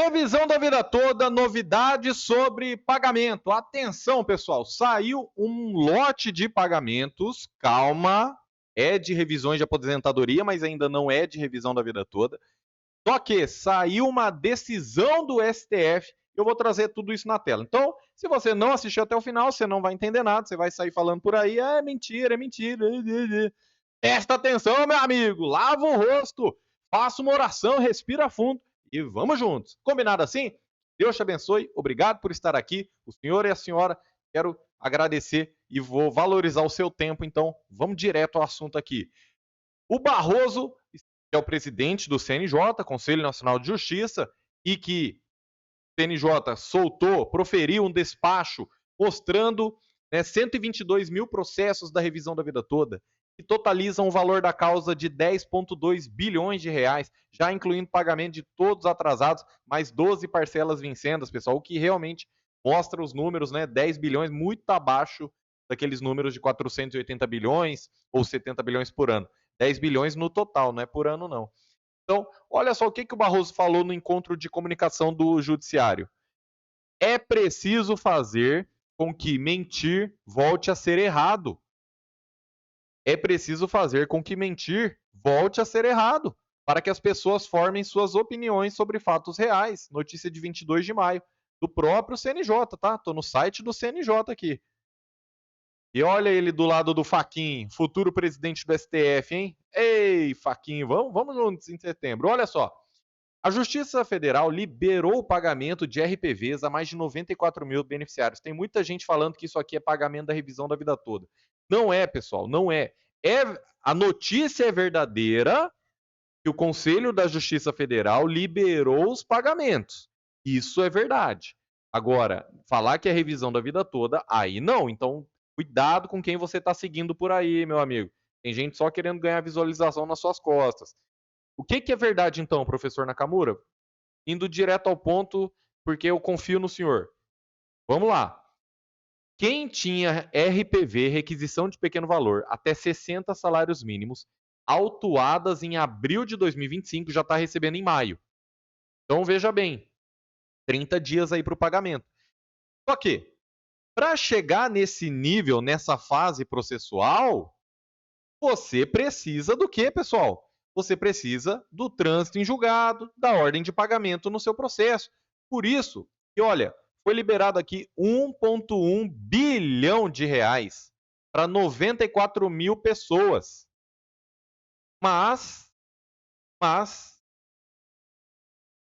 Revisão da vida toda, novidades sobre pagamento. Atenção, pessoal, saiu um lote de pagamentos. Calma, é de revisões de aposentadoria, mas ainda não é de revisão da vida toda. Só que saiu uma decisão do STF. Eu vou trazer tudo isso na tela. Então, se você não assistiu até o final, você não vai entender nada. Você vai sair falando por aí, é mentira, é mentira. Presta atenção, meu amigo. Lava o rosto, faça uma oração, respira fundo e vamos juntos. Combinado assim? Deus te abençoe. Obrigado por estar aqui. O senhor e a senhora, quero agradecer e vou valorizar o seu tempo. Então, vamos direto ao assunto aqui. O Barroso, que é o presidente do CNJ, Conselho Nacional de Justiça, e que o CNJ proferiu um despacho mostrando 122 mil processos da revisão da vida toda, que totalizam o valor da causa de 10,2 bilhões de reais, já incluindo pagamento de todos atrasados, mais 12 parcelas vincendas, pessoal, o que realmente mostra os números, 10 bilhões, muito abaixo daqueles números de 480 bilhões ou 70 bilhões por ano. 10 bilhões no total, não é por ano, não. Então, olha só o que o Barroso falou no encontro de comunicação do Judiciário. É preciso fazer com que mentir volte a ser errado. É preciso fazer com que mentir volte a ser errado, para que as pessoas formem suas opiniões sobre fatos reais. Notícia de 22 de maio, do próprio CNJ, tá? Tô no site do CNJ aqui. E olha ele do lado do Fachin, futuro presidente do STF, hein? Ei, Fachin, vamos juntos em setembro. Olha só. A Justiça Federal liberou o pagamento de RPVs a mais de 94 mil beneficiários. Tem muita gente falando que isso aqui é pagamento da revisão da vida toda. Não é, pessoal, não é. A notícia é verdadeira que o Conselho da Justiça Federal liberou os pagamentos. Isso é verdade. Agora, falar que é revisão da vida toda, aí não. Então, cuidado com quem você está seguindo por aí, meu amigo. Tem gente só querendo ganhar visualização nas suas costas. O que é verdade, então, professor Nakamura? Indo direto ao ponto, porque eu confio no senhor. Vamos lá. Quem tinha RPV, requisição de pequeno valor, até 60 salários mínimos, autuadas em abril de 2025, já está recebendo em maio. Então, veja bem, 30 dias aí para o pagamento. Só que, para chegar nesse nível, nessa fase processual, você precisa do quê, pessoal? Você precisa do trânsito em julgado, da ordem de pagamento no seu processo. Por isso que, olha, foi liberado aqui 1,1 bilhão de reais para 94 mil pessoas. Mas,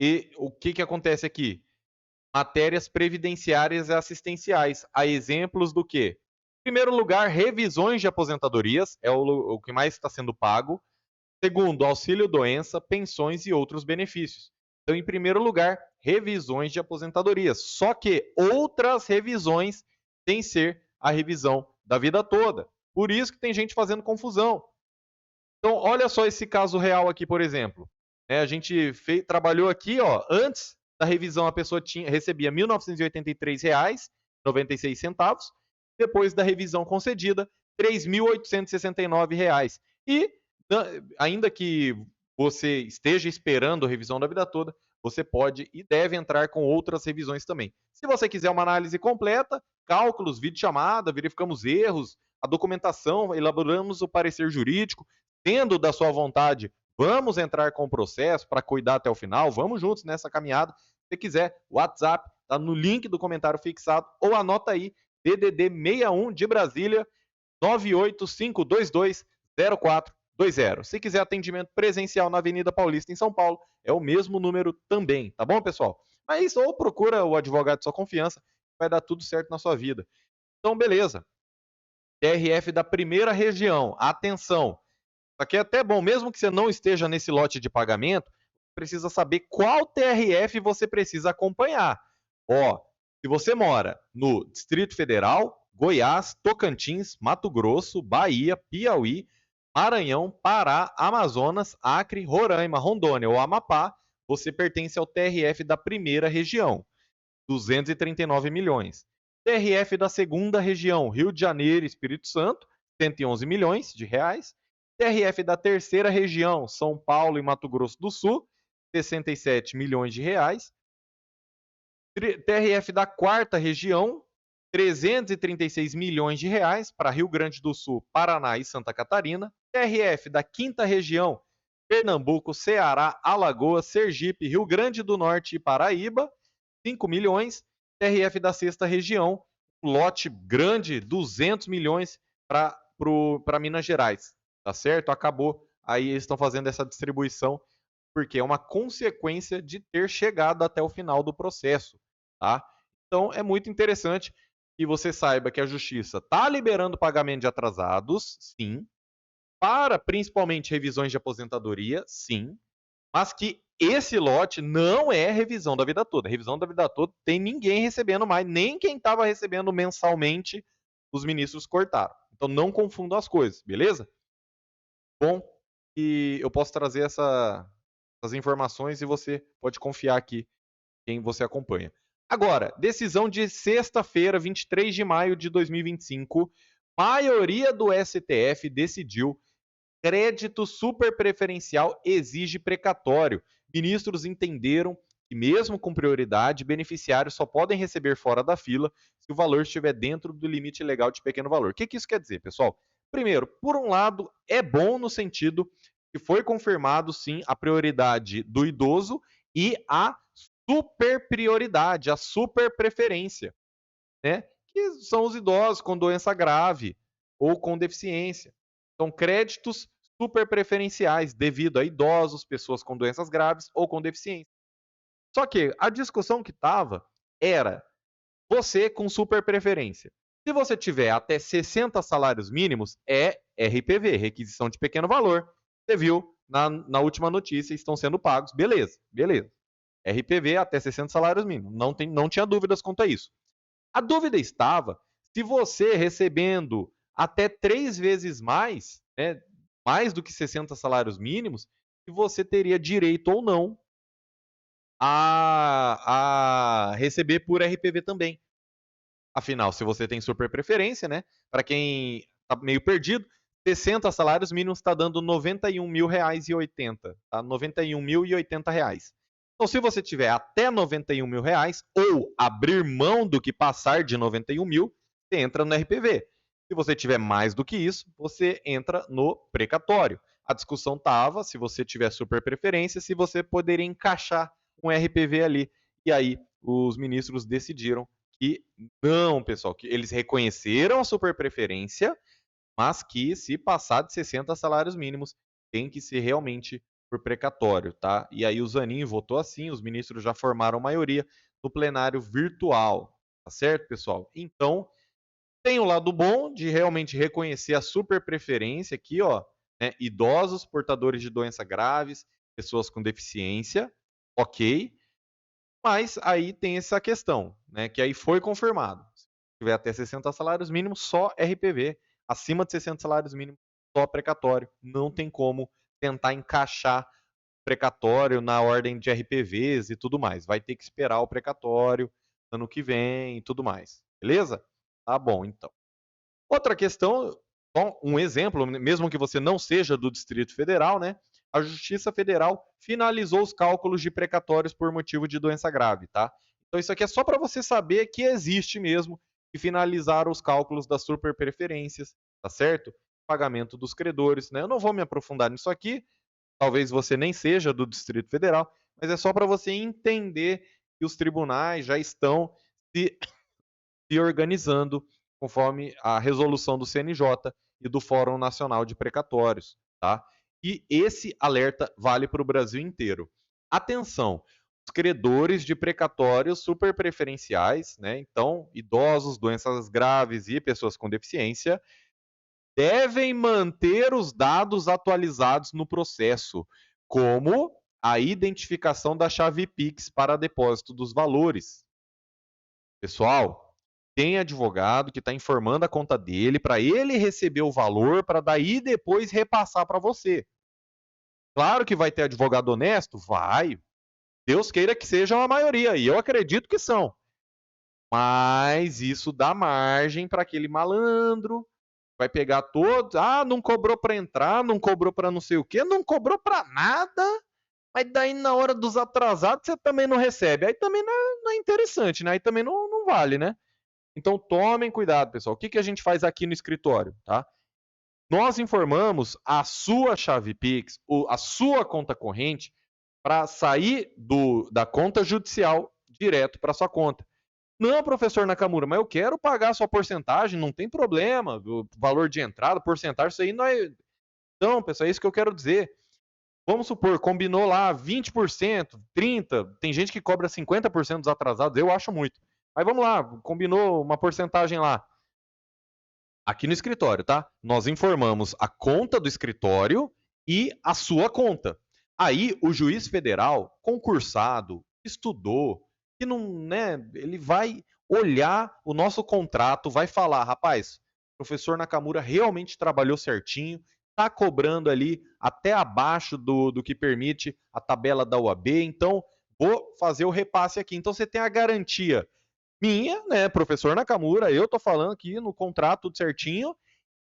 e o que acontece aqui? Matérias previdenciárias e assistenciais. Há exemplos do quê? Em primeiro lugar, revisões de aposentadorias, é o que mais está sendo pago. Segundo, auxílio-doença, pensões e outros benefícios. Então, em primeiro lugar, revisões de aposentadorias. Só que outras revisões sem ser a revisão da vida toda. Por isso que tem gente fazendo confusão. Então, olha só esse caso real aqui, por exemplo. A gente trabalhou aqui, ó, antes da revisão a pessoa recebia R$ 1.983,96. Depois da revisão concedida, R$ 3.869. E ainda que você esteja esperando a revisão da vida toda, você pode e deve entrar com outras revisões também. Se você quiser uma análise completa, cálculos, videochamada, verificamos erros, a documentação, elaboramos o parecer jurídico, tendo da sua vontade, vamos entrar com o processo para cuidar até o final, vamos juntos nessa caminhada. Se você quiser, o WhatsApp está no link do comentário fixado, ou anota aí, DDD 61 de Brasília, 985220420. Se quiser atendimento presencial na Avenida Paulista, em São Paulo, é o mesmo número também, tá bom, pessoal? Mas ou procura o advogado de sua confiança, vai dar tudo certo na sua vida. Então, beleza. TRF da primeira região, atenção. Isso aqui é até bom, mesmo que você não esteja nesse lote de pagamento, precisa saber qual TRF você precisa acompanhar. Ó, se você mora no Distrito Federal, Goiás, Tocantins, Mato Grosso, Bahia, Piauí, Maranhão, Pará, Amazonas, Acre, Roraima, Rondônia ou Amapá, você pertence ao TRF da primeira região, 239 milhões. TRF da segunda região, Rio de Janeiro e Espírito Santo, 111 milhões de reais. TRF da terceira região, São Paulo e Mato Grosso do Sul, 67 milhões de reais. TRF da 4ª região, 336 milhões de reais para Rio Grande do Sul, Paraná e Santa Catarina. TRF da 5ª região, Pernambuco, Ceará, Alagoas, Sergipe, Rio Grande do Norte e Paraíba, 5 milhões. TRF da 6ª região, lote grande, 200 milhões para Minas Gerais, tá certo? Acabou, aí eles estão fazendo essa distribuição, porque é uma consequência de ter chegado até o final do processo, tá? Então, é muito interessante que você saiba que a Justiça está liberando pagamento de atrasados, sim, para principalmente revisões de aposentadoria, sim, mas que esse lote não é revisão da vida toda. Revisão da vida toda tem ninguém recebendo mais, nem quem estava recebendo mensalmente, os ministros cortaram. Então não confundam as coisas, beleza? Bom, e eu posso trazer essas informações e você pode confiar aqui quem você acompanha. Agora, decisão de sexta-feira, 23 de maio de 2025, maioria do STF decidiu: crédito superpreferencial exige precatório. Ministros entenderam que, mesmo com prioridade, beneficiários só podem receber fora da fila se o valor estiver dentro do limite legal de pequeno valor. O que isso quer dizer, pessoal? Primeiro, por um lado, é bom no sentido que foi confirmado, sim, a prioridade do idoso e a super prioridade, a super preferência, né? Que são os idosos com doença grave ou com deficiência. São créditos super preferenciais devido a idosos, pessoas com doenças graves ou com deficiência. Só que a discussão que estava era você com super preferência. Se você tiver até 60 salários mínimos, é RPV, requisição de pequeno valor. Você viu na última notícia, estão sendo pagos. Beleza, beleza. RPV até 60 salários mínimos. Não tinha dúvidas quanto a isso. A dúvida estava se você recebendo até 3 vezes mais, né, mais do que 60 salários mínimos, se você teria direito ou não a receber por RPV também. Afinal, se você tem super preferência, né? Para quem está meio perdido, 60 salários mínimos está dando R$ 91.080, tá? R$ 91.080. Então, se você tiver até R$ 91.000 ou abrir mão do que passar de 91 mil, você entra no RPV. Se você tiver mais do que isso, você entra no precatório. A discussão estava, se você tiver super preferência, se você poderia encaixar um RPV ali. E aí, os ministros decidiram que não, pessoal, que eles reconheceram a super preferência, mas que se passar de 60 salários mínimos, tem que ser realmente por precatório, tá? E aí o Zanin votou assim, os ministros já formaram maioria no plenário virtual, tá certo, pessoal? Então, tem o lado bom de realmente reconhecer a super preferência aqui, ó, né? Idosos, portadores de doenças graves, pessoas com deficiência, ok. Mas aí tem essa questão, né? Que aí foi confirmado. Se tiver até 60 salários mínimos, só RPV. Acima de 60 salários mínimos, só precatório. Não tem como tentar encaixar precatório na ordem de RPVs e tudo mais. Vai ter que esperar o precatório ano que vem e tudo mais. Beleza? Tá bom, então. Outra questão, bom, um exemplo, mesmo que você não seja do Distrito Federal, né? A Justiça Federal finalizou os cálculos de precatórios por motivo de doença grave, tá? Então isso aqui é só para você saber que existe mesmo e finalizaram os cálculos das superpreferências, tá certo? Pagamento dos credores, né? Eu não vou me aprofundar nisso aqui, talvez você nem seja do Distrito Federal, mas é só para você entender que os tribunais já estão se organizando conforme a resolução do CNJ e do Fórum Nacional de Precatórios, tá? E esse alerta vale para o Brasil inteiro. Atenção, os credores de precatórios superpreferenciais, né? Então, idosos, doenças graves e pessoas com deficiência, devem manter os dados atualizados no processo, como a identificação da chave Pix para depósito dos valores. Pessoal, tem advogado que está informando a conta dele para ele receber o valor para daí depois repassar para você. Claro que vai ter advogado honesto? Vai. Deus queira que sejam a maioria, e eu acredito que são. Mas isso dá margem para aquele malandro, vai pegar todos, não cobrou para entrar, não cobrou para não sei o quê, não cobrou para nada, Mas daí na hora dos atrasados você também não recebe. Aí também não é interessante, né? Aí também não vale, né? Então tomem cuidado, pessoal. O que, que a gente faz aqui no escritório, tá? Nós informamos a sua chave Pix, a sua conta corrente, para sair da conta judicial direto para sua conta. Não, professor Nakamura, mas eu quero pagar a sua porcentagem, não tem problema. O valor de entrada, porcentagem, isso aí não é. Então, pessoal, é isso que eu quero dizer. Vamos supor, combinou lá 20%, 30%, tem gente que cobra 50% dos atrasados, eu acho muito. Mas vamos lá, combinou uma porcentagem lá. Aqui no escritório, tá? Nós informamos a conta do escritório e a sua conta. Aí o juiz federal, concursado, estudou, que não, né, ele vai olhar o nosso contrato, vai falar, rapaz, o professor Nakamura realmente trabalhou certinho, está cobrando ali até abaixo do que permite a tabela da UAB, então vou fazer o repasse aqui. Então você tem a garantia minha, né, professor Nakamura, eu tô falando aqui no contrato tudo certinho,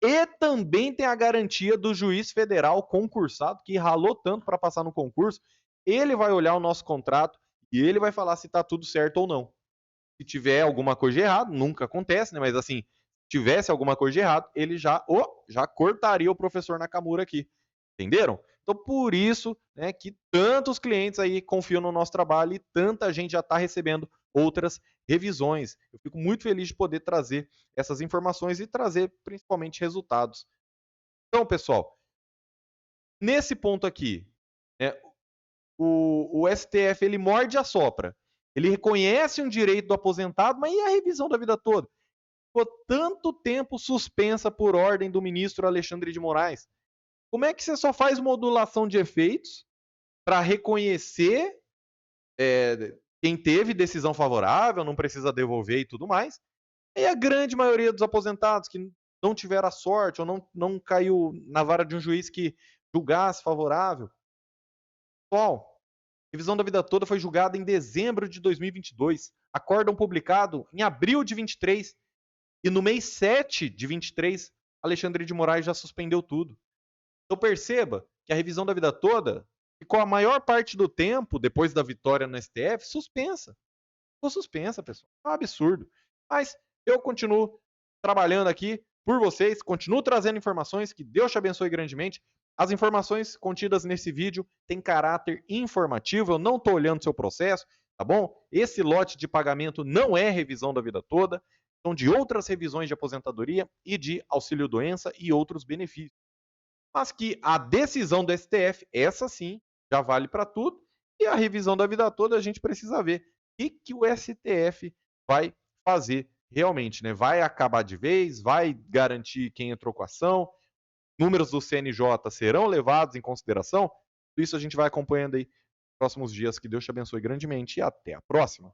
e também tem a garantia do juiz federal concursado, que ralou tanto para passar no concurso, ele vai olhar o nosso contrato e ele vai falar se tá tudo certo ou não. Se tiver alguma coisa de errado, nunca acontece, né, mas assim, se tivesse alguma coisa de errado, ele já cortaria o professor Nakamura aqui. Entenderam? Então, por isso, né, que tantos clientes aí confiam no nosso trabalho e tanta gente já está recebendo outras revisões. Eu fico muito feliz de poder trazer essas informações e trazer principalmente resultados. Então, pessoal, nesse ponto aqui, né, o STF ele morde e assopra. Ele reconhece um direito do aposentado, mas e a revisão da vida toda? Ficou tanto tempo suspensa por ordem do ministro Alexandre de Moraes. Como é que você só faz modulação de efeitos para reconhecer quem teve decisão favorável, não precisa devolver e tudo mais? E a grande maioria dos aposentados que não tiveram a sorte ou não caiu na vara de um juiz que julgasse favorável. Pessoal, revisão da vida toda foi julgada em dezembro de 2022. Acórdão publicado em abril de 23. E no mês 7 de 23, Alexandre de Moraes já suspendeu tudo. Então perceba que a revisão da vida toda ficou a maior parte do tempo, depois da vitória no STF, suspensa. Ficou suspensa, pessoal. É um absurdo. Mas eu continuo trabalhando aqui por vocês, continuo trazendo informações, que Deus te abençoe grandemente. As informações contidas nesse vídeo têm caráter informativo, eu não estou olhando seu processo, tá bom? Esse lote de pagamento não é revisão da vida toda, são de outras revisões de aposentadoria e de auxílio-doença e outros benefícios. Mas que a decisão do STF, essa sim, já vale para tudo, e a revisão da vida toda a gente precisa ver o que o STF vai fazer realmente, né? Vai acabar de vez, vai garantir quem entrou com a ação, números do CNJ serão levados em consideração? Isso a gente vai acompanhando aí nos próximos dias. Que Deus te abençoe grandemente e até a próxima.